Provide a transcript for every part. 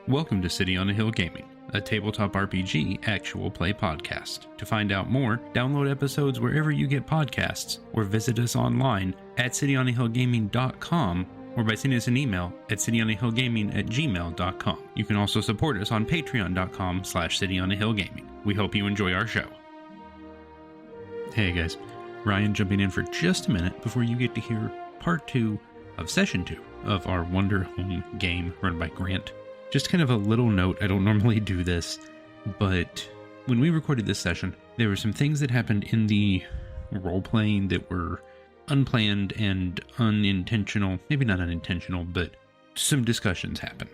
Welcome to City on a Hill Gaming, a tabletop RPG actual play podcast. To find out more, download episodes wherever you get podcasts, or visit us online at cityonahillgaming.com, or by sending us an email at cityonahillgaming@gmail.com. You can also support us on patreon.com/cityonahillgaming. We hope you enjoy our show. Hey guys, Ryan jumping in for just a minute before you get to hear part 2 of session 2 of our Wanderhome game run by Grant. Just kind of a little note, I don't normally do this, but when we recorded this session, there were some things that happened in the role-playing that were unplanned and unintentional. Maybe not unintentional, but some discussions happened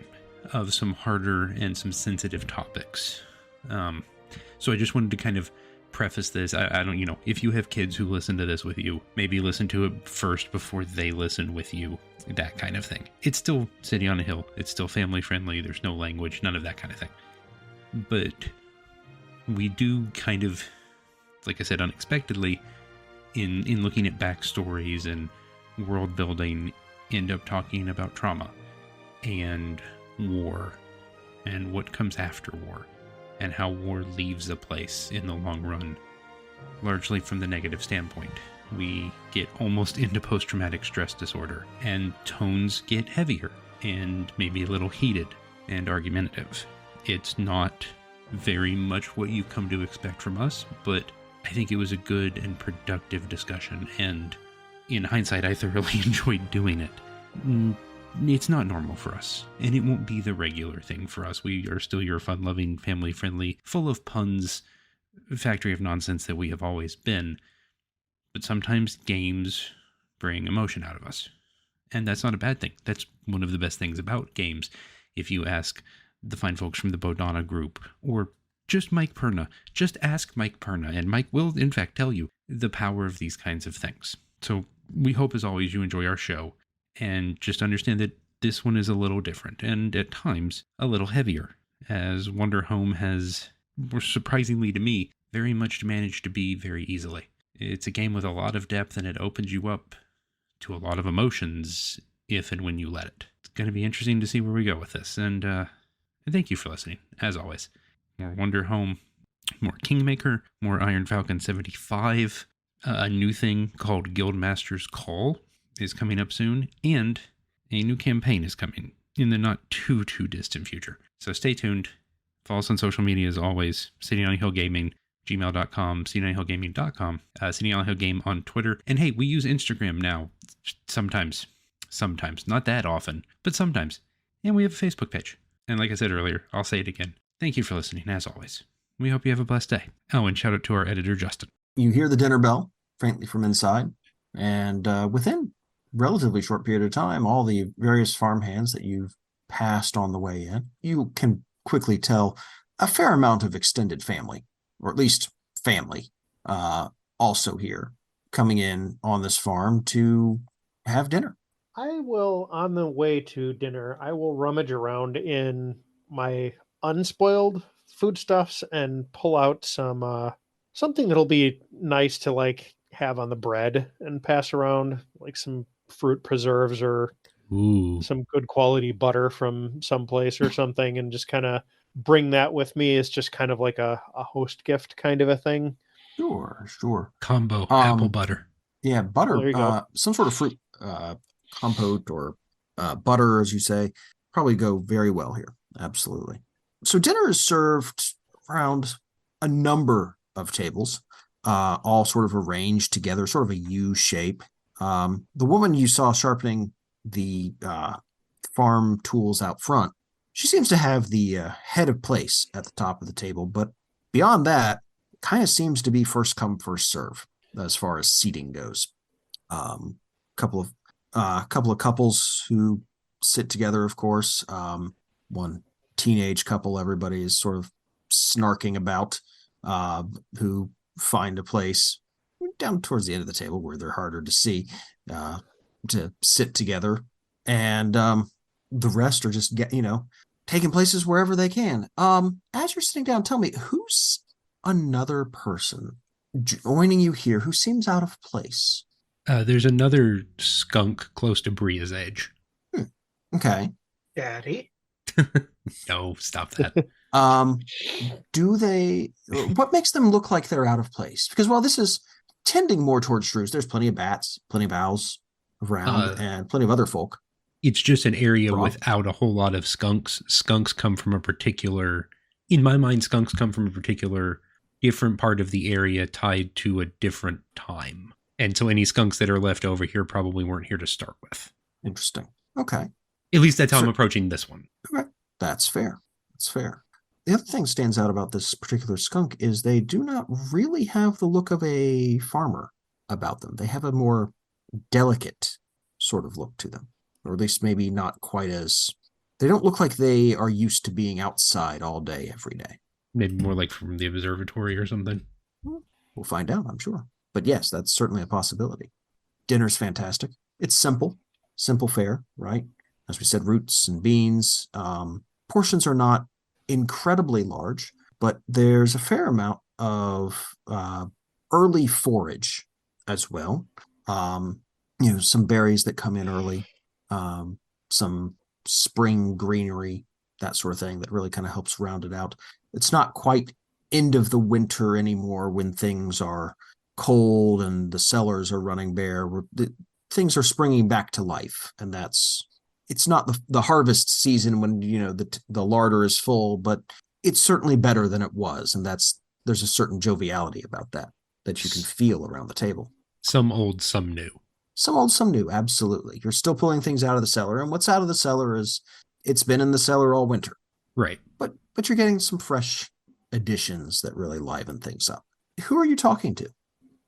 of some harder and some sensitive topics. So I just wanted to kind of preface this. I don't, if you have kids who listen to this with you, maybe listen to it first before they listen with you, that kind of thing. It's still City on a Hill. It's still family friendly. There's no language, none of that kind of thing. But we do kind of, like I said, unexpectedly, in looking at backstories and world building, end up talking about trauma and war and what comes after war, and how war leaves a place in the long run, largely from the negative standpoint. We get almost into post-traumatic stress disorder, and tones get heavier, and maybe a little heated and argumentative. It's not very much what you come to expect from us, but I think it was a good and productive discussion, and in hindsight, I thoroughly enjoyed doing it. It's not normal for us, and it won't be the regular thing for us. We are still your fun-loving, family-friendly, full of puns, factory of nonsense that we have always been. But sometimes games bring emotion out of us, and that's not a bad thing. That's one of the best things about games. If you ask the fine folks from the Bodana group, or just Mike Perna, just ask Mike Perna, and Mike will, in fact, tell you the power of these kinds of things. So we hope, as always, you enjoy our show. And just understand that this one is a little different, and at times a little heavier, as Wanderhome has, surprisingly to me, very much managed to be very easily. It's a game with a lot of depth, and it opens you up to a lot of emotions if and when you let it. It's going to be interesting to see where we go with this, and thank you for listening, as always. More Wanderhome, more Kingmaker, more Iron Falcon 75, a new thing called Guildmaster's Call is coming up soon, and a new campaign is coming in the not too distant future. So stay tuned. Follow us on social media as always. City on a Hill Gaming, gmail.com, cityonahillgaming.com, City on a Hill Game on Twitter. And hey, we use Instagram now. Sometimes, not that often, but sometimes. And we have a Facebook page. And like I said earlier, I'll say it again. Thank you for listening, as always. We hope you have a blessed day. Oh, and shout out to our editor, Justin. You hear the dinner bell, faintly from inside, and within relatively short period of time, all the various farmhands that you've passed on the way in, you can quickly tell a fair amount of extended family, or at least family, also here, coming in on this farm to have dinner. I will, on the way to dinner, I will rummage around in my unspoiled foodstuffs and pull out some something that'll be nice to have on the bread and pass around, like some fruit preserves or some good quality butter from someplace or something, and just kind of bring that with me as just kind of like a host gift kind of a thing. Sure. Combo, apple butter. Yeah, butter, some sort of fruit compote or butter, as you say, probably go very well here. Absolutely. So dinner is served around a number of tables, all sort of arranged together, sort of a U shape. The woman you saw sharpening the farm tools out front, she seems to have the head of place at the top of the table, but beyond that, kind of seems to be first come, first serve as far as seating goes. Couple of couples who sit together, of course. One teenage couple everybody is sort of snarking about, who find a place down towards the end of the table where they're harder to see, to sit together, and the rest are just taking places wherever they can. As you're sitting down, tell me, who's another person joining you here who seems out of place? There's another skunk close to Bria's age. Okay. Daddy? No, stop that. What makes them look like they're out of place? Because while this is tending more towards shrews, there's plenty of bats, plenty of owls around, and plenty of other folk. It's just an area without a whole lot of skunks. Skunks come from a particular, in my mind, different part of the area tied to a different time. And so any skunks that are left over here probably weren't here to start with. Interesting. Okay. At least that's how I'm approaching this one. Okay. That's fair. That's fair. The other thing stands out about this particular skunk is they do not really have the look of a farmer about them. They have a more delicate sort of look to them, or at least maybe not quite as, they don't look like they are used to being outside all day, every day. Maybe more like from the observatory or something. We'll find out, I'm sure. But yes, that's certainly a possibility. Dinner's fantastic. It's simple fare, right? As we said, roots and beans. Portions are not incredibly large, but there's a fair amount of early forage as well. Some berries that come in early, some spring greenery, that sort of thing that really kind of helps round it out. It's not quite end of the winter anymore when things are cold and the cellars are running bare. Things are springing back to life, and it's not the harvest season when the larder is full, but it's certainly better than it was, and there's a certain joviality about that you can feel around the table. Some old, some new. Some old, some new, absolutely. You're still pulling things out of the cellar, and what's out of the cellar is it's been in the cellar all winter. Right. But you're getting some fresh additions that really liven things up. Who are you talking to?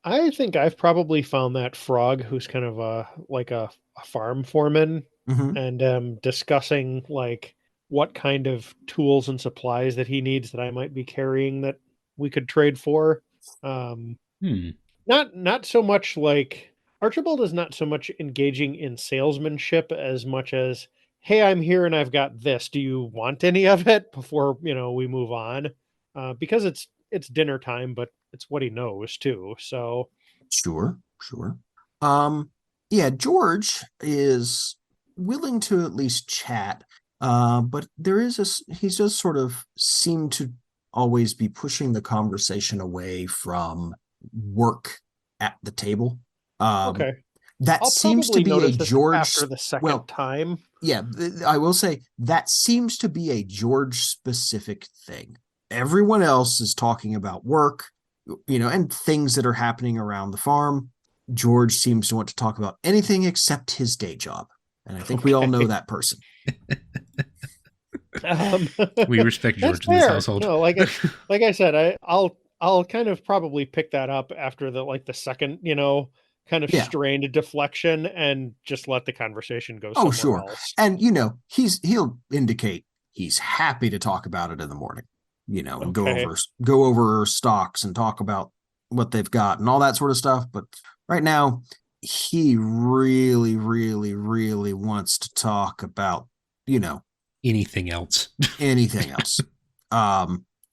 I think I've probably found that frog who's kind of a farm foreman, and discussing like what kind of tools and supplies that he needs that I might be carrying that we could trade for. Not so much like Archibald is not so much engaging in salesmanship as much as, hey, I'm here and I've got this. Do you want any of it before, we move on? Because it's dinner time, but it's what he knows too. So sure. Yeah, George is willing to at least chat. But he does sort of seem to always be pushing the conversation away from work at the table. Okay. That seems to be a George after the second time. Yeah, I will say that seems to be a George specific thing. Everyone else is talking about work, and things that are happening around the farm. George seems to want to talk about anything except his day job. And I think we all know that person. We respect George in this household. No, like I said, I'll kind of probably pick that up after the second, kind of strained deflection, and just let the conversation go somewhere else. And he'll indicate he's happy to talk about it in the morning, and go over stocks and talk about what they've got and all that sort of stuff. But right now, he really, really, really wants to talk about, anything else. Anything else.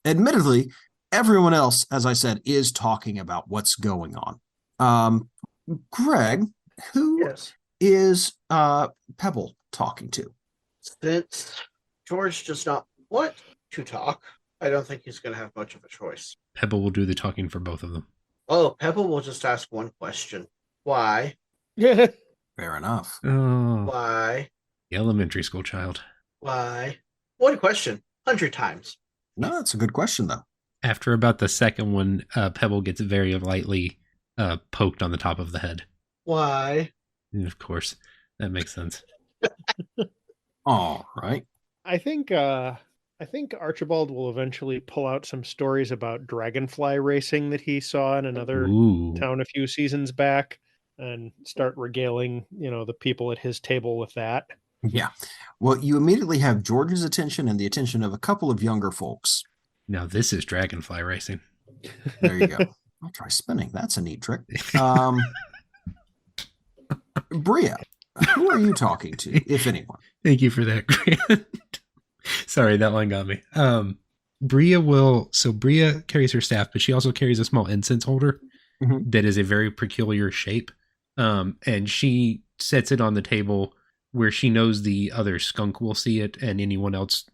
Admittedly, everyone else, as I said, is talking about what's going on. Greg, who is Pebble talking to? Since George does not want to talk, I don't think he's going to have much of a choice. Pebble will do the talking for both of them. Oh, Pebble will just ask one question. Why? Fair enough. Oh, why? The elementary school child. Why? One question, 100 times. No, that's a good question, though. After about the second one, Pebble gets very lightly poked on the top of the head. Why? And of course, that makes sense. All right. I think Archibald will eventually pull out some stories about dragonfly racing that he saw in another town a few seasons back, and start regaling, the people at his table with that. Yeah. Well, you immediately have George's attention and the attention of a couple of younger folks. Now this is dragonfly racing. There you go. I'll try spinning. That's a neat trick. Bria, who are you talking to, if anyone? Thank you for that, Grant. Sorry, that line got me. Bria carries her staff, but she also carries a small incense holder that is a very peculiar shape. And she sets it on the table where she knows the other skunk will see it, and anyone else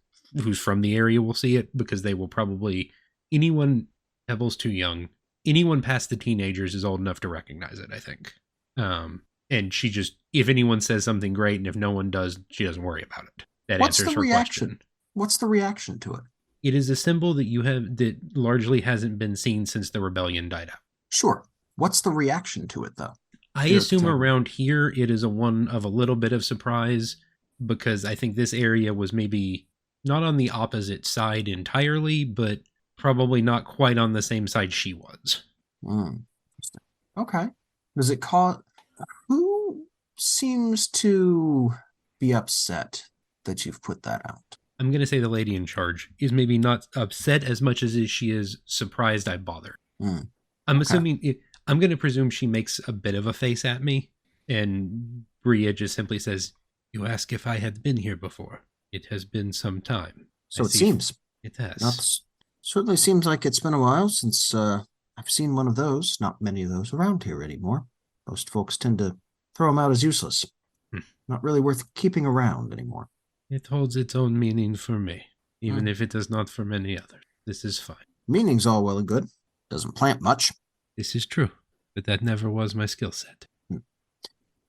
who's from the area will see it, because they will probably, anyone, Pebble's too young. Anyone past the teenagers is old enough to recognize it, I think. And she just, if anyone says something great, and if no one does, she doesn't worry about it. That What's answers the her reaction? question. What's the reaction to it? It is a symbol that you have that largely hasn't been seen since the rebellion died out. Sure. What's the reaction to it, though? I assume around here it is one of a little bit of surprise, because I think this area was maybe not on the opposite side entirely, but probably not quite on the same side she was. Okay. Does it cause... Who seems to be upset that you've put that out? I'm going to say the lady in charge is maybe not upset as much as she is surprised I bother. I'm assuming... I'm going to presume she makes a bit of a face at me, and Bria just simply says, "You ask if I had been here before. It has been some time." So it seems. It has. Certainly seems like it's been a while since I've seen one of those. Not many of those around here anymore. Most folks tend to throw them out as useless. Not really worth keeping around anymore. It holds its own meaning for me, even if it does not for many others. This is fine. Meaning's all well and good. Doesn't plant much. This is true, but that never was my skill set.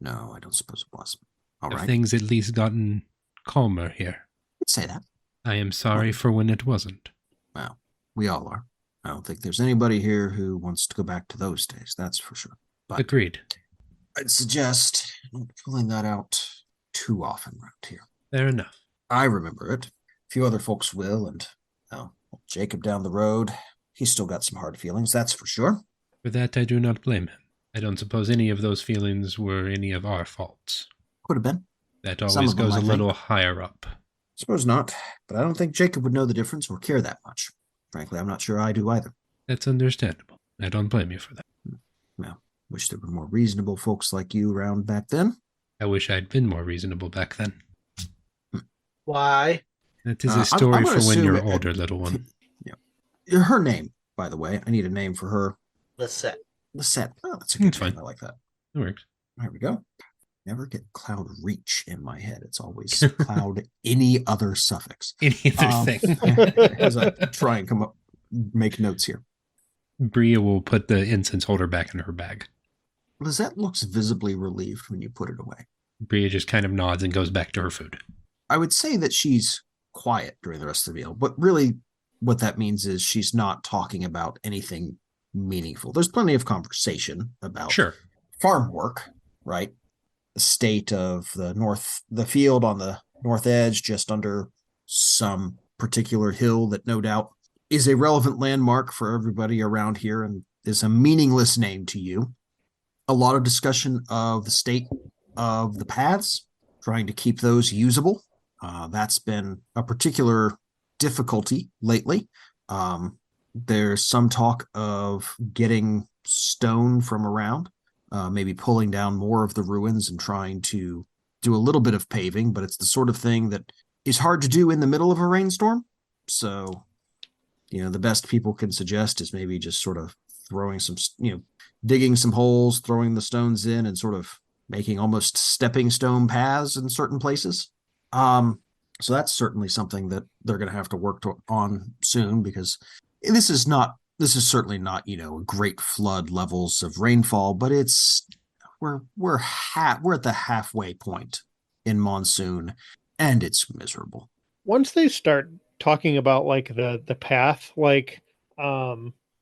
No, I don't suppose it was. All right. Things at least gotten calmer here. I'd say that. I am sorry for when it wasn't. Well, we all are. I don't think there's anybody here who wants to go back to those days, that's for sure. But agreed. I'd suggest not pulling that out too often around here. Fair enough. I remember it. A few other folks will, and Jacob down the road, he's still got some hard feelings, that's for sure. For that, I do not blame him. I don't suppose any of those feelings were any of our faults. Could have been. That always goes a little higher up. Suppose not, but I don't think Jacob would know the difference or care that much. Frankly, I'm not sure I do either. That's understandable. I don't blame you for that. Well, wish there were more reasonable folks like you around back then. I wish I'd been more reasonable back then. Why? That is a story for when you're older, little one. Yeah. Her name, by the way. I need a name for her. Lisette. Oh, that's a good name. I like that. It works. There we go. Never get Cloud Reach in my head. It's always Cloud any other suffix. Any other thing. As I try and make notes here. Bria will put the incense holder back in her bag. Lisette looks visibly relieved when you put it away. Bria just kind of nods and goes back to her food. I would say that she's quiet during the rest of the meal, but really what that means is she's not talking about anything meaningful. There's plenty of conversation about farm work, right? The state of the field on the north edge, just under some particular hill that no doubt is a relevant landmark for everybody around here and is a meaningless name to you. A lot of discussion of the state of the paths, trying to keep those usable. That's been a particular difficulty lately. There's some talk of getting stone from around, maybe pulling down more of the ruins and trying to do a little bit of paving, but it's the sort of thing that is hard to do in the middle of a rainstorm. So, the best people can suggest is maybe just sort of throwing some, digging some holes, throwing the stones in and sort of making almost stepping stone paths in certain places. So that's certainly something that they're going to have to work on soon, because this is certainly not, great flood levels of rainfall, but we're at the halfway point in monsoon and it's miserable. Once they start talking about like the path, like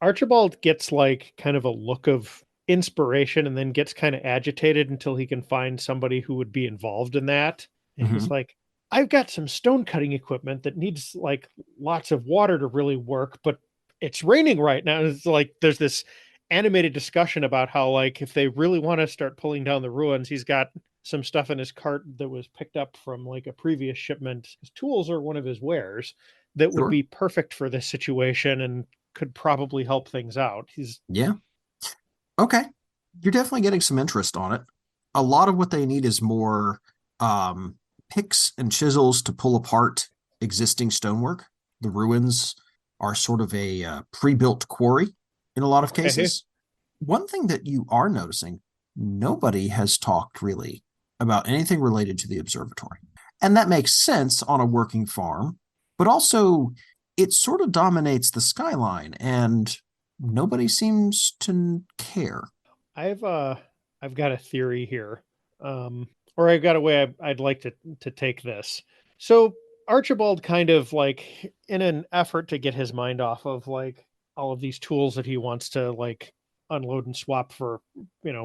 Archibald gets like kind of a look of inspiration and then gets kind of agitated until he can find somebody who would be involved in that. And he's like, I've got some stone cutting equipment that needs like lots of water to really work, but it's raining right now. And it's like, there's this animated discussion about how, like, if they really want to start pulling down the ruins, he's got some stuff in his cart that was picked up from like a previous shipment. His tools are one of his wares that would be perfect for this situation and could probably help things out. Okay. You're definitely getting some interest on it. A lot of what they need is more, picks and chisels to pull apart existing stonework. The ruins are sort of a pre-built quarry in a lot of cases. One thing that you are noticing, nobody has talked really about anything related to the observatory. And that makes sense on a working farm. but also it sort of dominates the skyline, and nobody seems to care. I've got a theory here, or I've got a way I'd like to take this. So Archibald kind of like in an effort to get his mind off of like all of these tools that he wants to like unload and swap for,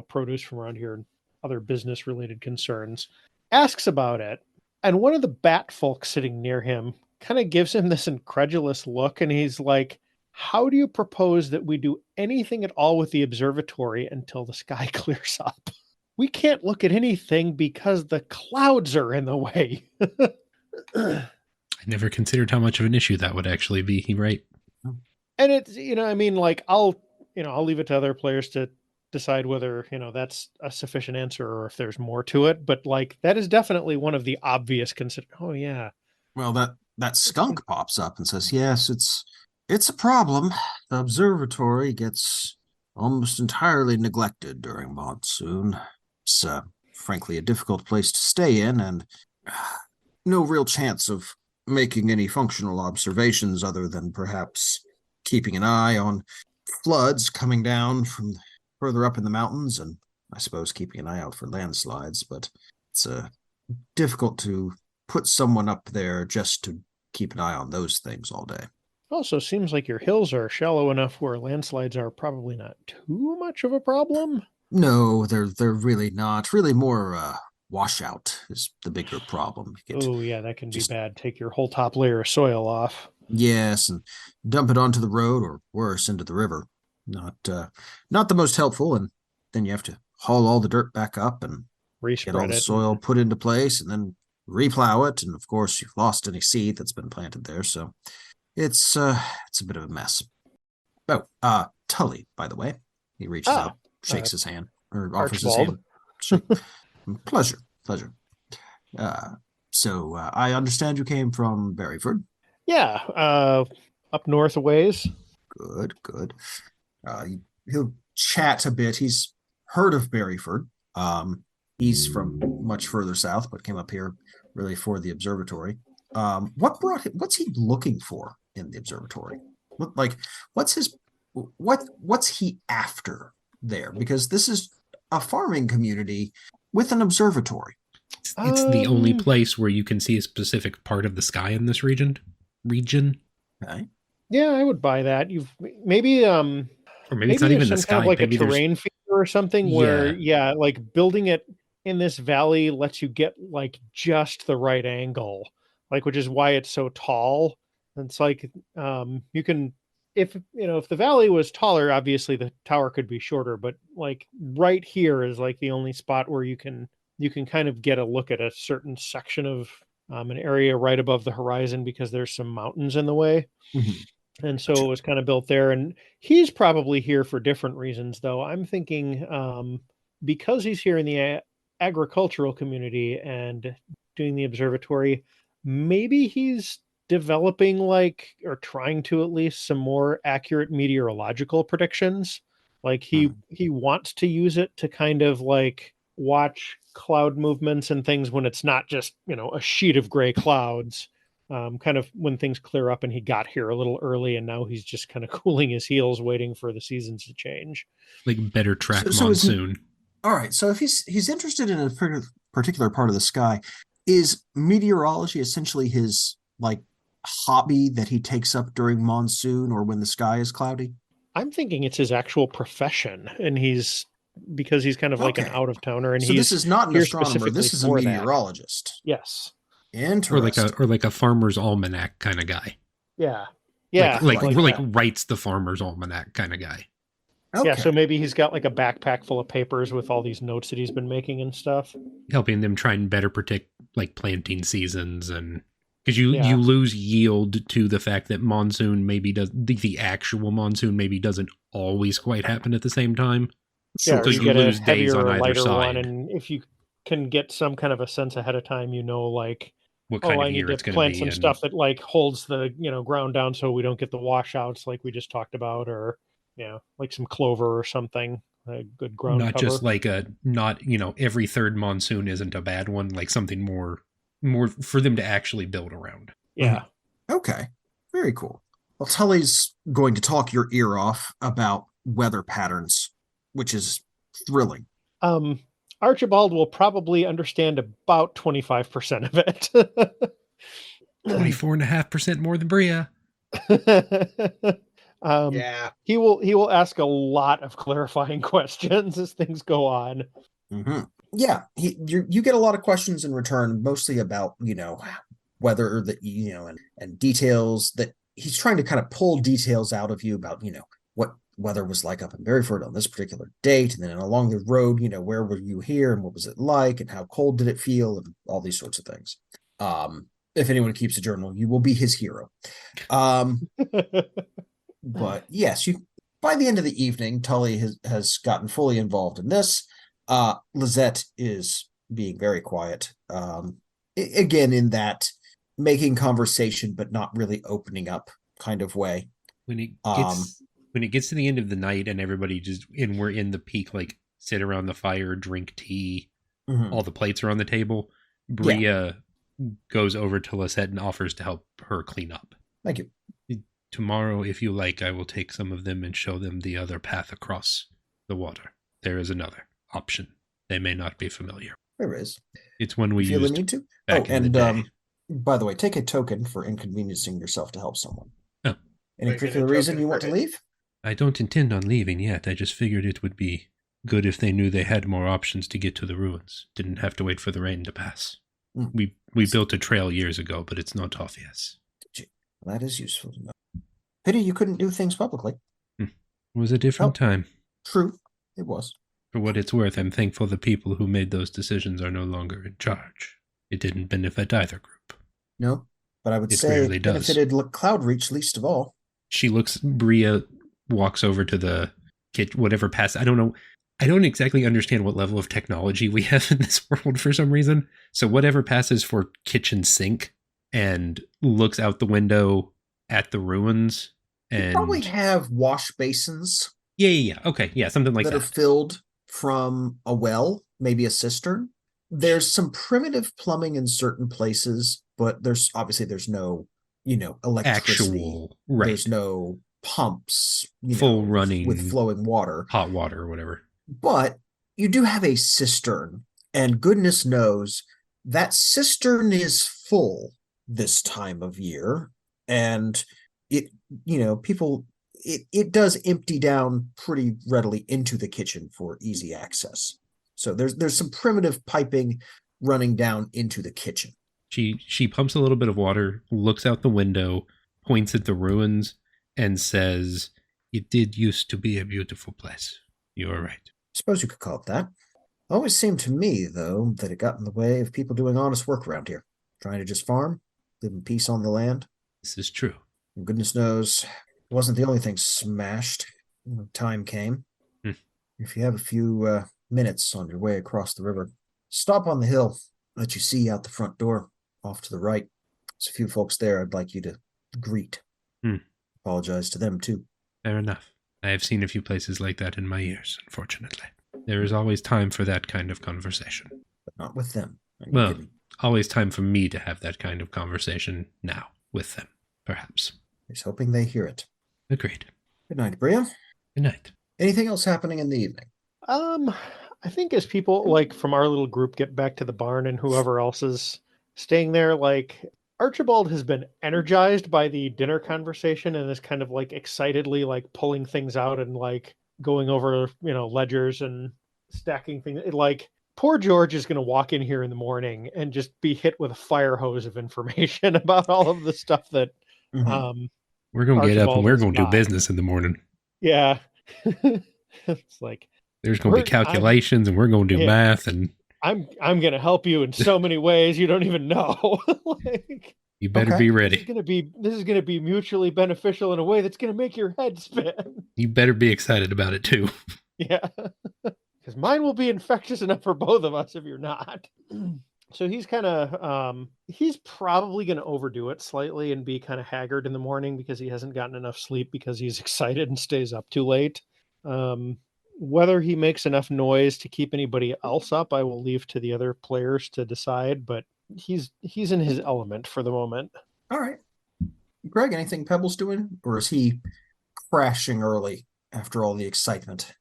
produce from around here and other business related concerns, asks about it. And one of the bat folk sitting near him kind of gives him this incredulous look. And he's like, how do you propose that we do anything at all with the observatory until the sky clears up? We can't look at anything because the clouds are in the way. I never considered how much of an issue that would actually be. Right. And it's, I'll leave it to other players to decide whether, that's a sufficient answer or if there's more to it. But like, that is definitely one of the obvious Oh yeah. Well, that skunk pops up and says, yes, it's a problem. The observatory gets almost entirely neglected during monsoon. It's frankly a difficult place to stay in, and no real chance of making any functional observations other than perhaps keeping an eye on floods coming down from further up in the mountains, and I suppose keeping an eye out for landslides, but it's difficult to put someone up there just to keep an eye on those things all day. Also seems like your hills are shallow enough where landslides are probably not too much of a problem. No, they're really not. Really more washout is the bigger problem. Oh yeah, that can be bad. Take your whole top layer of soil off. Yes, and dump it onto the road or worse, into the river. Not the most helpful, and then you have to haul all the dirt back up and get all the soil put into place and then replow it, and of course you've lost any seed that's been planted there, so it's a bit of a mess. Oh, Tully, by the way. He reaches out, shakes his hand, or offers Archibald. his hand. Pleasure. So I understand you came from Berryford. Yeah, up north a ways. Good. He'll chat a bit. He's heard of Berryford. He's from much further south, but came up here really for the observatory. What's he looking for in the observatory? What's he after there? Because this is a farming community with an observatory. It's the only place where you can see a specific part of the sky in this region. Okay. Yeah, I would buy that. Maybe or maybe it's not even the sky. Kind of like maybe a terrain feature or something where, like building it in this valley lets you get like just the right angle, like, which is why it's so tall. And it's like, you can, if the valley was taller, obviously the tower could be shorter, but like right here is like the only spot where you can kind of get a look at a certain section of an area right above the horizon because there's some mountains in the way. Mm-hmm. And so it was kind of built there. And he's probably here for different reasons, though. I'm thinking because he's here in the agricultural community and doing the observatory, maybe he's developing or trying to at least some more accurate meteorological predictions. Like he wants to use it to kind of like watch cloud movements and things when it's not just, a sheet of gray clouds, kind of when things clear up, and he got here a little early and now he's just kind of cooling his heels waiting for the seasons to change. Like better track monsoon. All right. So if he's interested in a particular part of the sky, is meteorology essentially his like hobby that he takes up during monsoon or when the sky is cloudy? I'm thinking it's his actual profession, and because he's kind of like an out of towner, and so this is not an astronomer. This is a meteorologist. That. Yes. Interesting. Or like a farmer's almanac kind of guy. Yeah. Like writes the farmer's almanac kind of guy. Okay. Yeah, so maybe he's got like a backpack full of papers with all these notes that he's been making and stuff. Helping them try and better predict like planting seasons, and because you lose yield to the fact that monsoon maybe the actual monsoon maybe doesn't always quite happen at the same time. Yeah, so you lose days on either side. And if you can get some kind of a sense ahead of time, like what kind of I year need it's to going plant to be some in. stuff that like holds the ground down so we don't get the washouts like we just talked about, or like some clover or something, a good ground not cover. Just like every third monsoon isn't a bad one, like something more for them to actually build around. Yeah. Okay, very cool. Well, Tully's going to talk your ear off about weather patterns, which is thrilling. Archibald will probably understand about 25% of it. 24.5% more than Bria. Yeah. He will ask a lot of clarifying questions as things go on. Mm-hmm. Yeah, you get a lot of questions in return, mostly about whether and details that he's trying to kind of pull details out of you about what weather was like up in Berryford on this particular date, and then along the road, where were you here and what was it like and how cold did it feel and all these sorts of things. If anyone keeps a journal, you will be his hero. But yes, by the end of the evening, Tully has gotten fully involved in this. Lizette is being very quiet. Again, in that making conversation, but not really opening up kind of way. When it gets to the end of the night and everybody we're in the peak, like sit around the fire, drink tea, all the plates are on the table. Bria goes over to Lisette and offers to help her clean up. Thank you. Tomorrow, if you like, I will take some of them and show them the other path across the water. There is another option. They may not be familiar. There is. It's one we used need to. back in the day. By the way, take a token for inconveniencing yourself to help someone. Oh. Any particular reason you want to leave? I don't intend on leaving yet. I just figured it would be good if they knew they had more options to get to the ruins. Didn't have to wait for the rain to pass. We built a trail years ago, but it's not obvious. That is useful to know. Pity you couldn't do things publicly. It was a different time. True, it was. For what it's worth, I'm thankful the people who made those decisions are no longer in charge. It didn't benefit either group. No, but I would say it benefited Cloudreach least of all. Bria walks over to the kitchen, whatever pass. I don't know. I don't exactly understand what level of technology we have in this world for some reason. So whatever passes for kitchen sink and looks out the window at the ruins. And you probably have wash basins. Yeah. Okay. Yeah. Something like that. That are filled from a well, maybe a cistern. There's some primitive plumbing in certain places, but there's no, electricity. Right. There's no pumps, full running with flowing water, hot water or whatever. But you do have a cistern, and goodness knows that cistern is full this time of year, and it does empty down pretty readily into the kitchen for easy access. So there's some primitive piping running down into the kitchen. She pumps a little bit of water, looks out the window, points at the ruins, and says, "It did used to be a beautiful place. You are right." I suppose you could call it that. Always seemed to me, though, that it got in the way of people doing honest work around here. Trying to just farm, live in peace on the land. This is true. And goodness knows, it wasn't the only thing smashed when time came. If you have a few minutes on your way across the river, stop on the hill that you see out the front door, off to the right. There's a few folks there I'd like you to greet. Apologize to them, too. Fair enough. I have seen a few places like that in my years, unfortunately. There is always time for that kind of conversation. But not with them. Well, always time for me to have that kind of conversation now with them, perhaps. He's hoping they hear it. Agreed. Good night, Bria. Good night. Anything else happening in the evening? I think as people from our little group get back to the barn and whoever else is staying there, Archibald has been energized by the dinner conversation and is kind of excitedly pulling things out and going over, ledgers and stacking things. Poor George is going to walk in here in the morning and just be hit with a fire hose of information about all of the stuff that we're going to get up and we're going to do business in the morning. Yeah. It's there's going to be calculations and we're going to do math, and I'm going to help you in so many ways you don't even know. You better be ready. This is going to be mutually beneficial in a way that's going to make your head spin. You better be excited about it too. Yeah. Because mine will be infectious enough for both of us if you're not. So he's kind of, he's probably going to overdo it slightly and be kind of haggard in the morning because he hasn't gotten enough sleep because he's excited and stays up too late. Whether he makes enough noise to keep anybody else up, I will leave to the other players to decide, but he's in his element for the moment. All right. Greg, anything Pebble's doing? Or is he crashing early after all the excitement?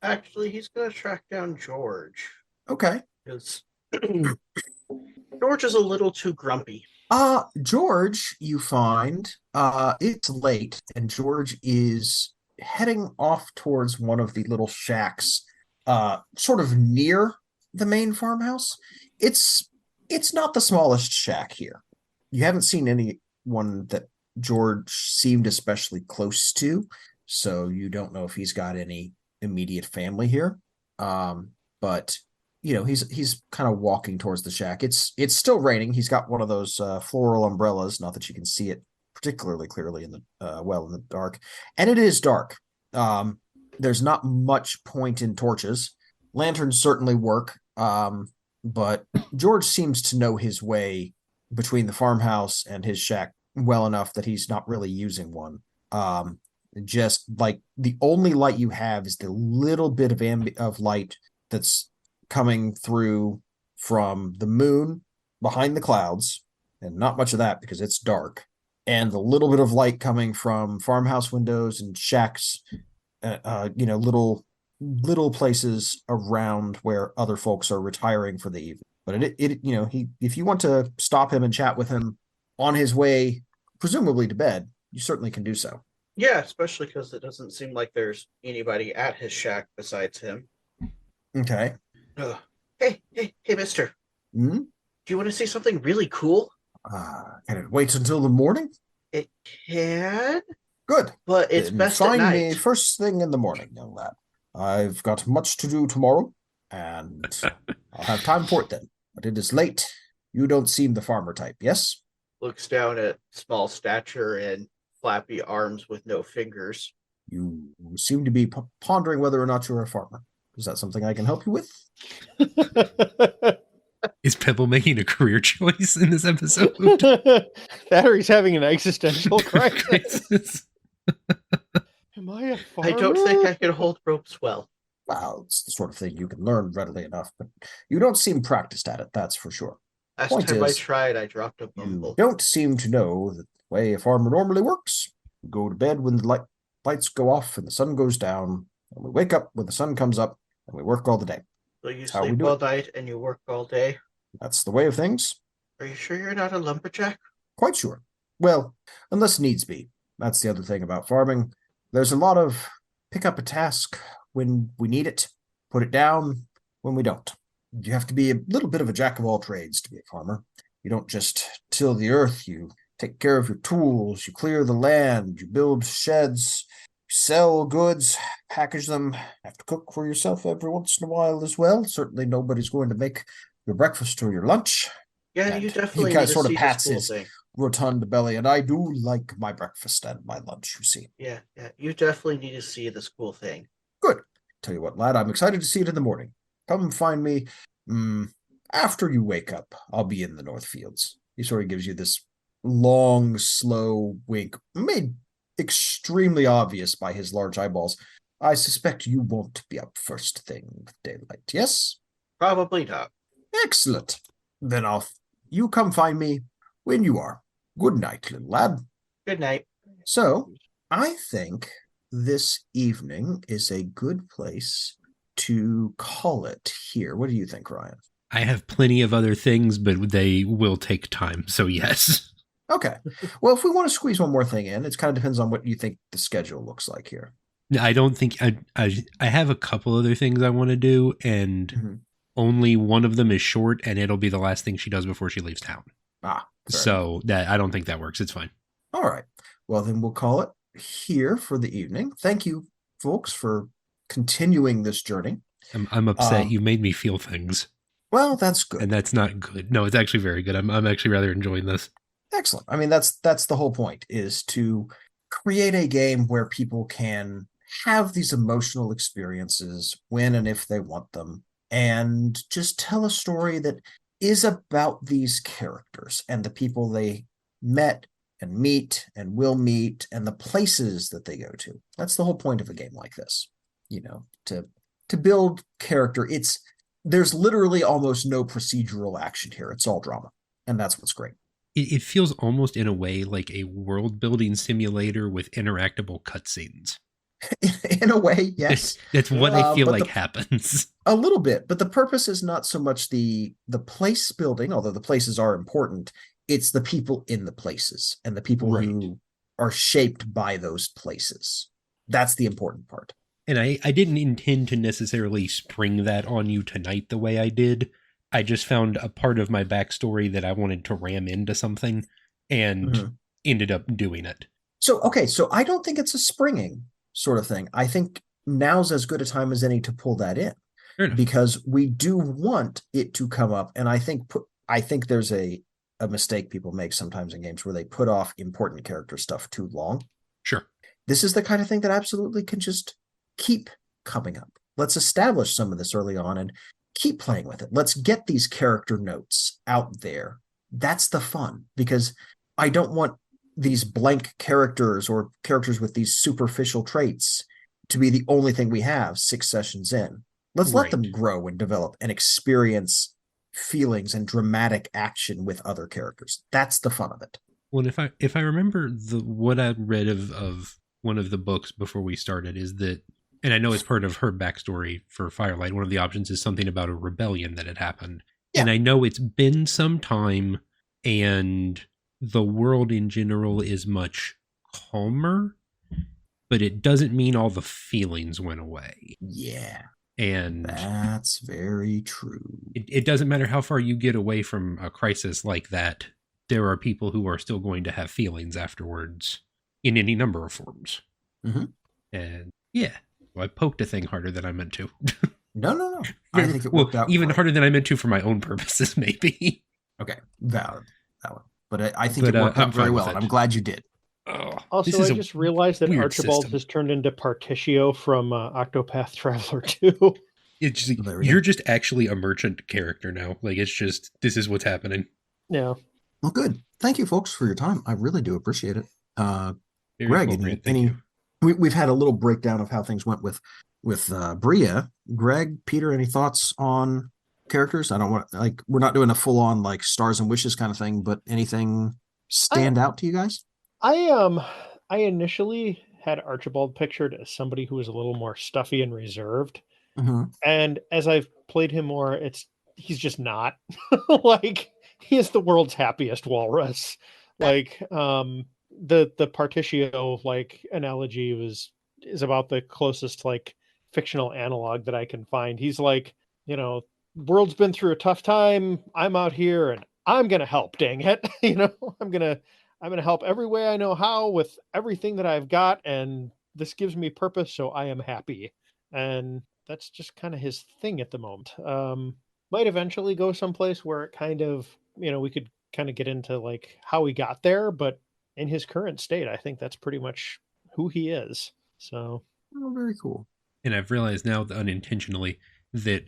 Actually, he's going to track down George. Okay. Because George is a little too grumpy. George, you find, it's late, and George is heading off towards one of the little shacks, sort of near the main farmhouse. It's not the smallest shack here. You haven't seen anyone that George seemed especially close to, so you don't know if he's got any immediate family here. But he's kind of walking towards the shack. It's still raining. He's got one of those floral umbrellas, not that you can see it particularly clearly in the in the dark, and it is dark. There's not much point in torches. Lanterns certainly work, but George seems to know his way between the farmhouse and his shack well enough that he's not really using one. Just like the only light you have is the little bit of light that's coming through from the moon behind the clouds, and not much of that because it's dark, and the little bit of light coming from farmhouse windows and shacks, little places around where other folks are retiring for the evening. But if you want to stop him and chat with him on his way, presumably to bed, you certainly can do so. Yeah, especially because it doesn't seem like there's anybody at his shack besides him. Okay. Hey, mister. Hmm? Do you want to see something really cool? Can it wait until the morning? It can. Good. But it's then best at find night. me first thing in the morning, young lad. I've got much to do tomorrow, and I'll have time for it then. But it is late. You don't seem the farmer type, yes? Looks down at small stature and flappy arms with no fingers. You seem to be pondering whether or not you're a farmer. Is that something I can help you with? Is Pebble making a career choice in this episode? That or he's having an existential crisis. Am I a farmer? I don't think I can hold ropes well. Well, it's the sort of thing you can learn readily enough, but you don't seem practiced at it, that's for sure. Last time I tried, I dropped a bumble. You don't seem to know the way a farmer normally works. We go to bed when the lights go off and the sun goes down, and we wake up when the sun comes up, and we work all the day. So you sleep all night and you work all day? That's the way of things. Are you sure you're not a lumberjack? Quite sure. Well, unless needs be. That's the other thing about farming. There's a lot of pick up a task when we need it, put it down when we don't. You have to be a little bit of a jack of all trades to be a farmer. You don't just till the earth. You take care of your tools. You clear the land. You build sheds. Sell goods, package them, have to cook for yourself every once in a while as well. Certainly nobody's going to make your breakfast or your lunch. Yeah, and you definitely he need to sort of see pats the his school thing. rotund belly, and I do like my breakfast and my lunch, you see. Yeah, you definitely need to see the school thing. Good. Tell you what, lad, I'm excited to see it in the morning. Come find me after you wake up. I'll be in the North Fields. He sort of gives you this long, slow wink, made extremely obvious by his large eyeballs. I suspect you won't be up first thing with daylight, yes? Probably not. Excellent. Then you come find me when you are. Good night, little lad. Good night. So, I think this evening is a good place to call it here. What do you think, Ryan? I have plenty of other things, but they will take time, so yes. Okay. Well, if we want to squeeze one more thing in, it kind of depends on what you think the schedule looks like here. I don't think I have a couple other things I want to do, and only one of them is short, and it'll be the last thing she does before she leaves town. So that I don't think that works. It's fine. All right. Well, then we'll call it here for the evening. Thank you, folks, for continuing this journey. I'm upset. You made me feel things. Well, that's good. And that's not good. No, it's actually very good. I'm actually rather enjoying this. Excellent. I mean, that's the whole point, is to create a game where people can have these emotional experiences when and if they want them, and just tell a story that is about these characters and the people they met and meet and will meet and the places that they go to. That's the whole point of a game like this, to build character. There's literally almost no procedural action here. It's all drama, and that's what's great. it feels almost in a way like a world building simulator with interactable cutscenes. In a way, yes. That's what I feel like happens. A little bit, but the purpose is not so much the place building, although the places are important. It's the people in the places and the people who are shaped by those places. That's the important part. And I didn't intend to necessarily spring that on you tonight the way I did. I just found a part of my backstory that I wanted to ram into something and ended up doing it. So I don't think it's a springing sort of thing. I think now's as good a time as any to pull that in, because we do want it to come up. And I think there's a mistake people make sometimes in games where they put off important character stuff too long. Sure. This is the kind of thing that absolutely can just keep coming up. Let's establish some of this early on and keep playing with it. Let's get these character notes out there. That's the fun, because I don't want these blank characters or characters with these superficial traits to be the only thing we have 6 sessions in. Let's let them grow and develop and experience feelings and dramatic action with other characters. That's the fun of it. Well, if I remember what I read of one of the books before we started is that, and I know it's part of her backstory for Firelight, one of the options is something about a rebellion that had happened. Yeah. And I know it's been some time, and the world in general is much calmer, but it doesn't mean all the feelings went away. Yeah. And that's very true. It doesn't matter how far you get away from a crisis like that. There are people who are still going to have feelings afterwards in any number of forms. Mm-hmm. And yeah, well, I poked a thing harder than I meant to. No. I think it worked out even harder than I meant to for my own purposes, maybe. Okay, valid. But I think it worked out very well, and I'm glad you did. Oh, also, I just realized that Archibald has turned into Particio from Octopath Traveler 2. It's just, you're just actually a merchant character now. Like, it's just, this is what's happening. Yeah. Well, good. Thank you, folks, for your time. I really do appreciate it. Greg, we've had a little breakdown of how things went with Bria. Greg, Peter, any thoughts on characters? I don't want, we're not doing a full on stars and wishes kind of thing, but anything stand out to you guys? I initially had Archibald pictured as somebody who was a little more stuffy and reserved. Mm-hmm. And as I've played him more, he's just not. He is the world's happiest walrus. The Particio analogy is about the closest fictional analog that I can find. He's world's been through a tough time. I'm out here and I'm gonna help. Dang it, I'm gonna help every way I know how with everything that I've got, and this gives me purpose, so I am happy. And that's just kind of his thing at the moment. Might eventually go someplace where it kind of, we could kind of get into how he got there, but in his current state, I think that's pretty much who he is. So, very cool. And I've realized now unintentionally that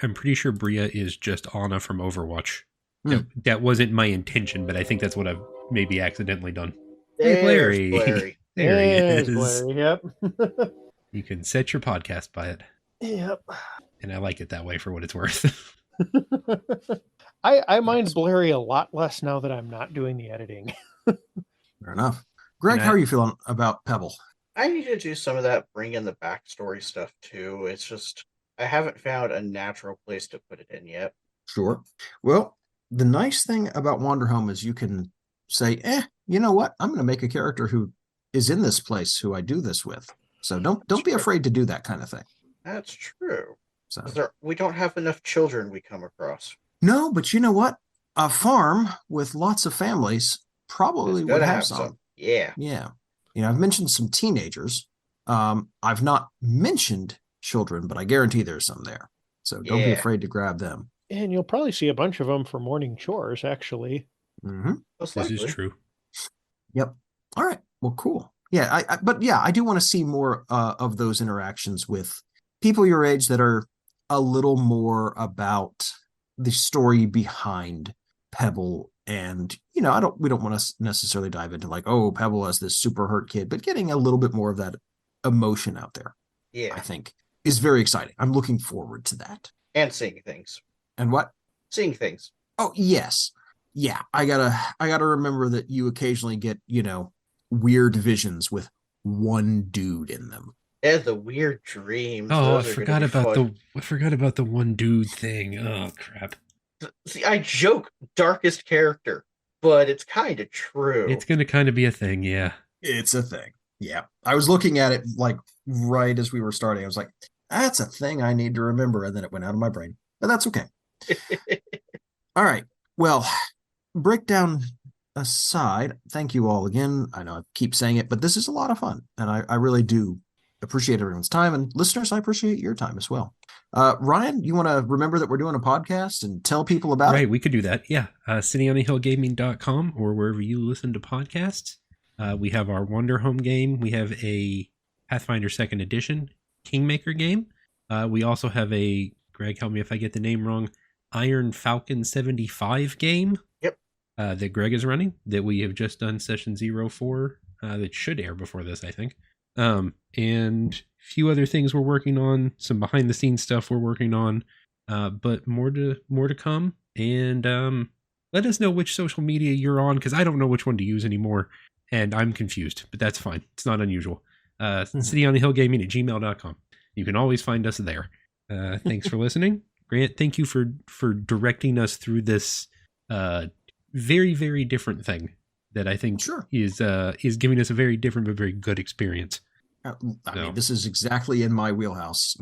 I'm pretty sure Bria is just Anna from Overwatch. That wasn't my intention, but I think that's what I've maybe accidentally done. Hey, Blairy. There he is. Blairy, yep. You can set your podcast by it. Yep. And I like it that way for what it's worth. I mind Blairy a lot less now that I'm not doing the editing. Fair enough. Greg, how are you feeling about Pebble? I need to do some of that, bring in the backstory stuff too. It's just, I haven't found a natural place to put it in yet. Sure. Well, the nice thing about Wanderhome is you can say, you know what? I'm going to make a character who is in this place, who I do this with. So don't be afraid to do that kind of thing. That's true. So we don't have enough children we come across. No, but you know what? A farm with lots of families probably would have some. Yeah. Yeah. I've mentioned some teenagers. I've not mentioned children, but I guarantee there's some there. So don't be afraid to grab them. And you'll probably see a bunch of them for morning chores, actually. Mm-hmm. This is true. Yep. All right. Well, cool. Yeah. I do want to see more of those interactions with people your age that are a little more about the story behind Pebble. And, we don't want to necessarily dive into Pebble as this super hurt kid, but getting a little bit more of that emotion out there, I think is very exciting. I'm looking forward to that. And seeing things. And what? Seeing things. Oh, yes. yeah, I gotta remember that you occasionally get, weird visions with one dude in them. Yeah, the weird dreams. Oh, I Those are going to forgot be about fun. the one dude thing. Oh crap. See, I joke darkest character, but it's kind of true. It's going to kind of be a thing, yeah. It's a thing. Yeah. I was looking at it like right as we were starting. I was like, that's a thing I need to remember. And then it went out of my brain. But that's okay. All right. Well, breakdown aside, thank you all again. I know I keep saying it, but this is a lot of fun. And I really do appreciate everyone's time. And listeners, I appreciate your time as well. Ryan, you want to remember that we're doing a podcast and tell people about it? Right, we could do that. Yeah. CityOnAHillGaming.com or wherever you listen to podcasts. We have our Wanderhome game. We have a Pathfinder 2nd Edition Kingmaker game. We also have a, Greg, help me if I get the name wrong, Iron Falcon 75 game. Yep. That Greg is running, that we have just done session 0 for, that should air before this, I think. And a few other things we're working on, some behind the scenes stuff we're working on, but more to come. And let us know which social media you're on, because I don't know which one to use anymore, and I'm confused, but that's fine. It's not unusual. CityOnAHillGaming@gmail.com. You can always find us there. Thanks for listening. Grant, thank you for directing us through this very, very different thing that I think is giving us a very different but very good experience. I mean, this is exactly in my wheelhouse,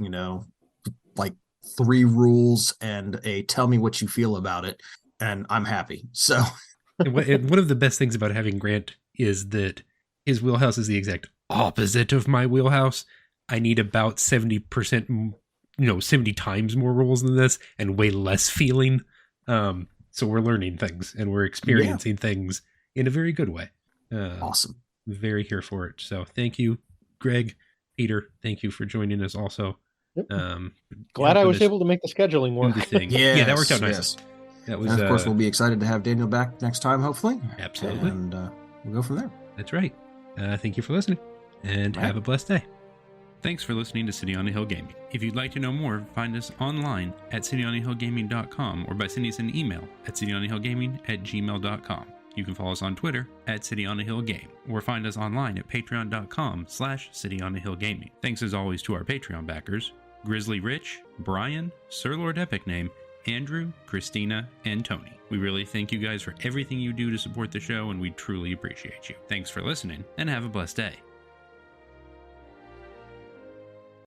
like 3 rules and a tell me what you feel about it, and I'm happy. So and one of the best things about having Grant is that his wheelhouse is the exact opposite of my wheelhouse. I need about 70%, 70 times more rules than this and way less feeling. So we're learning things and we're experiencing things in a very good way. Awesome. Very here for it. So thank you, Greg, Peter. Thank you for joining us also. Yep. Glad I was able to make the scheduling work. Yeah, that worked out nicely. That was, and of course, we'll be excited to have Daniel back next time, hopefully. Absolutely. And we'll go from there. That's right. Thank you for listening and have a blessed day. Thanks for listening to City on a Hill Gaming. If you'd like to know more, find us online at cityonahillgaming.com or by sending us an email at cityonahillgaming@gmail.com. You can follow us on Twitter at cityonahillgame or find us online at patreon.com/cityonahillgaming. Thanks as always to our Patreon backers, Grizzly Rich, Bryan, Sir Lord Epic Name, Andrew, Christina, and Tony. We really thank you guys for everything you do to support the show, and we truly appreciate you. Thanks for listening, and have a blessed day.